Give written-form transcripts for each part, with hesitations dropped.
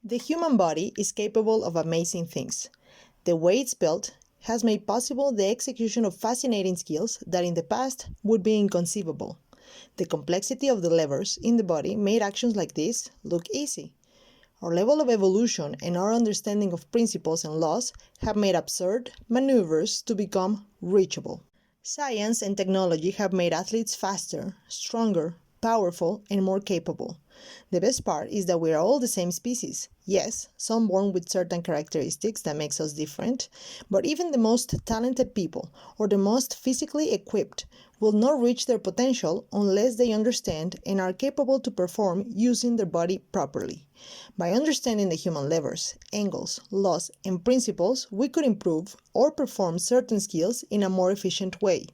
The human body is capable of amazing things. The way it's built has made possible the execution of fascinating skills that in the past would be inconceivable. The complexity of the levers in the body made actions like this look easy. Our level of evolution and our understanding of principles and laws have made absurd maneuvers to become reachable. Science and technology have made athletes faster, stronger, powerful, and more capable. The best part is that we are all the same species. Yes, some born with certain characteristics that makes us different, but even the most talented people or the most physically equipped will not reach their potential unless they understand and are capable to perform using their body properly. By understanding the human levers, angles, laws, and principles, we could improve or perform certain skills in a more efficient way.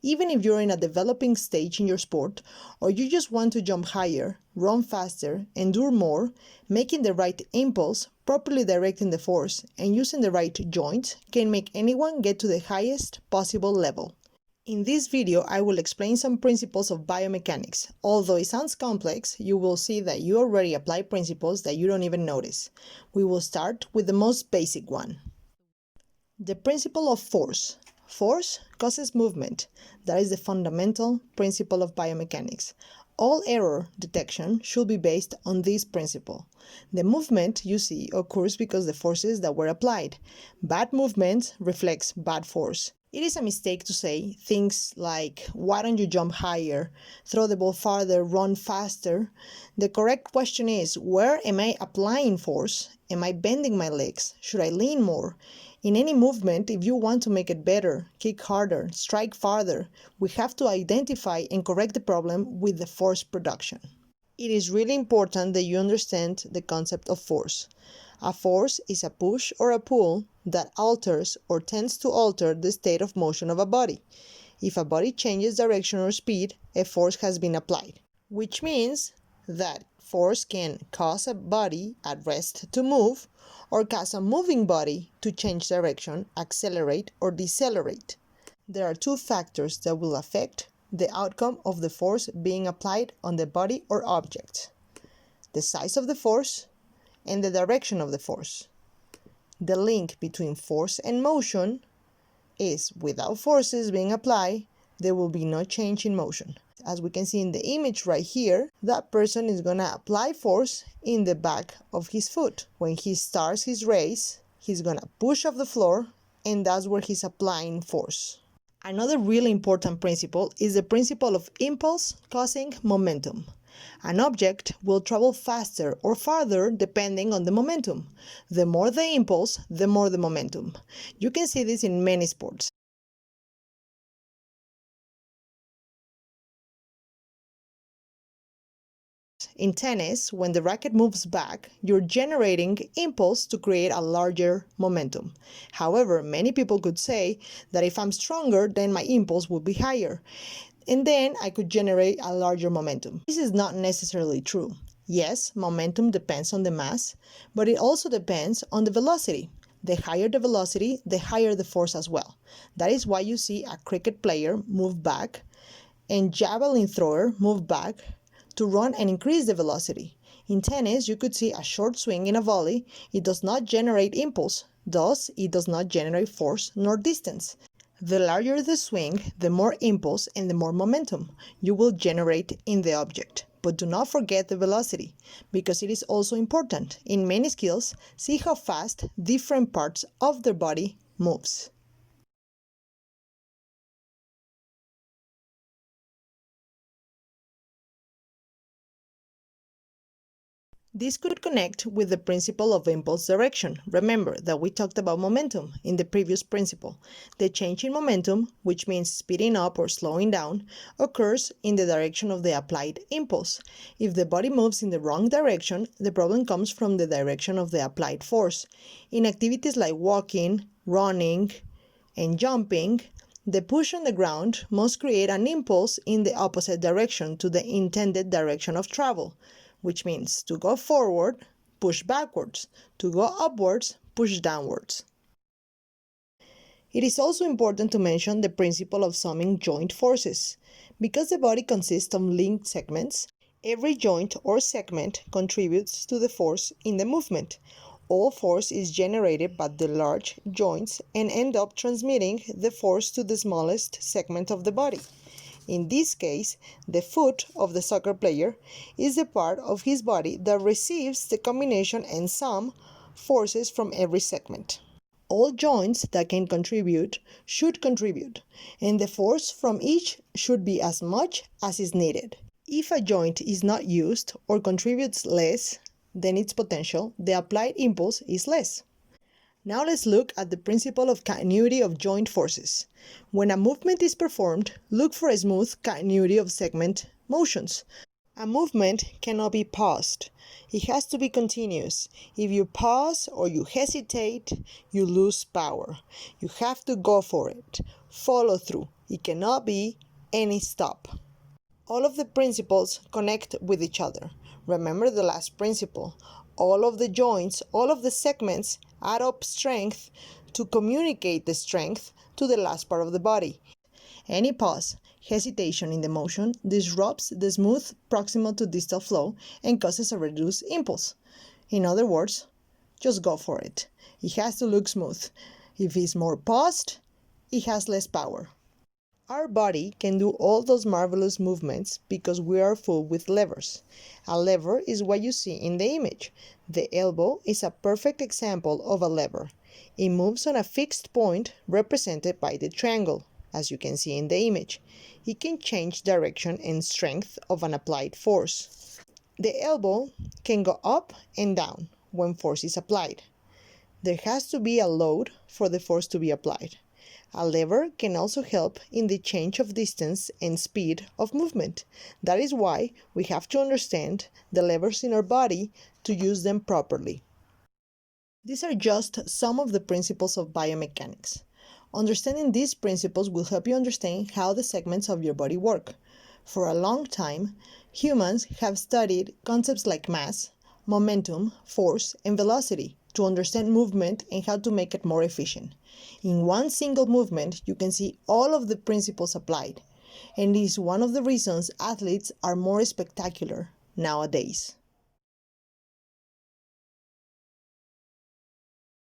Even if you're in a developing stage in your sport, or you just want to jump higher, run faster, endure more, making the right impulse, properly directing the force, and using the right joints can make anyone get to the highest possible level. In this video, I will explain some principles of biomechanics. Although it sounds complex, you will see that you already apply principles that you don't even notice. We will start with the most basic one. The principle of force. Force causes movement. That is the fundamental principle of biomechanics. All error detection should be based on this principle. The movement you see occurs because the forces that were applied. Bad movement reflects bad force. It is a mistake to say things like, why don't you jump higher, throw the ball farther, run faster? The correct question is, where am I applying force? Am I bending my legs? Should I lean more? In any movement, if you want to make it better, kick harder, strike farther, we have to identify and correct the problem with the force production. It is really important that you understand the concept of force. A force is a push or a pull that alters or tends to alter the state of motion of a body. If a body changes direction or speed, a force has been applied, which means that force can cause a body at rest to move or cause a moving body to change direction, accelerate, or decelerate. There are two factors that will affect the outcome of the force being applied on the body or object: the size of the force and the direction of the force. The link between force and motion is without forces being applied, there will be no change in motion. As we can see in the image right here, that person is going to apply force in the back of his foot. When he starts his race, he's going to push off the floor, and that's where he's applying force. Another really important principle is the principle of impulse causing momentum. An object will travel faster or farther depending on the momentum. The more the impulse, the more the momentum. You can see this in many sports. In tennis, when the racket moves back, you're generating impulse to create a larger momentum. However, many people could say that if I'm stronger, then my impulse would be higher, and then I could generate a larger momentum. This is not necessarily true. Yes, momentum depends on the mass, but it also depends on the velocity. The higher the velocity, the higher the force as well. That is why you see a cricket player move back and javelin thrower move back to run and increase the velocity. In tennis, you could see a short swing in a volley. It does not generate impulse, thus it does not generate force nor distance. The larger the swing, the more impulse and the more momentum you will generate in the object. But do not forget the velocity, because it is also important. In many skills, see how fast different parts of the body moves. This could connect with the principle of impulse direction. Remember that we talked about momentum in the previous principle. The change in momentum, which means speeding up or slowing down, occurs in the direction of the applied impulse. If the body moves in the wrong direction, the problem comes from the direction of the applied force. In activities like walking, running, and jumping, the push on the ground must create an impulse in the opposite direction to the intended direction of travel, which means to go forward, push backwards, to go upwards, push downwards. It is also important to mention the principle of summing joint forces. Because the body consists of linked segments, Every joint or segment contributes to the force in the movement. All force is generated by the large joints and end up transmitting the force to the smallest segment of the body. In this case, the foot of the soccer player is the part of his body that receives the combination and sum forces from every segment. All joints that can contribute should contribute, and the force from each should be as much as is needed. If a joint is not used or contributes less than its potential, the applied impulse is less. Now let's look at the principle of continuity of joint forces. When a movement is performed, look for a smooth continuity of segment motions. A movement cannot be paused. It has to be continuous. If you pause or you hesitate, you lose power. You have to go for it. Follow through. It cannot be any stop. All of the principles connect with each other. Remember the last principle. All of the joints, all of the segments add up strength to communicate the strength to the last part of the body. Any pause, hesitation in the motion disrupts the smooth proximal to distal flow and causes a reduced impulse. In other words, just go for it. It has to look smooth. If it's more paused, it has less power. Our body can do all those marvelous movements because we are full with levers. A lever is what you see in the image. The elbow is a perfect example of a lever. It moves on a fixed point represented by the triangle, as you can see in the image. It can change direction and strength of an applied force. The elbow can go up and down when force is applied. There has to be a load for the force to be applied. A lever can also help in the change of distance and speed of movement. That is why we have to understand the levers in our body to use them properly. These are just some of the principles of biomechanics. Understanding these principles will help you understand how the segments of your body work. For a long time, humans have studied concepts like mass, momentum, force, and velocity to understand movement and how to make it more efficient. In one single movement, you can see all of the principles applied, and this is one of the reasons athletes are more spectacular nowadays.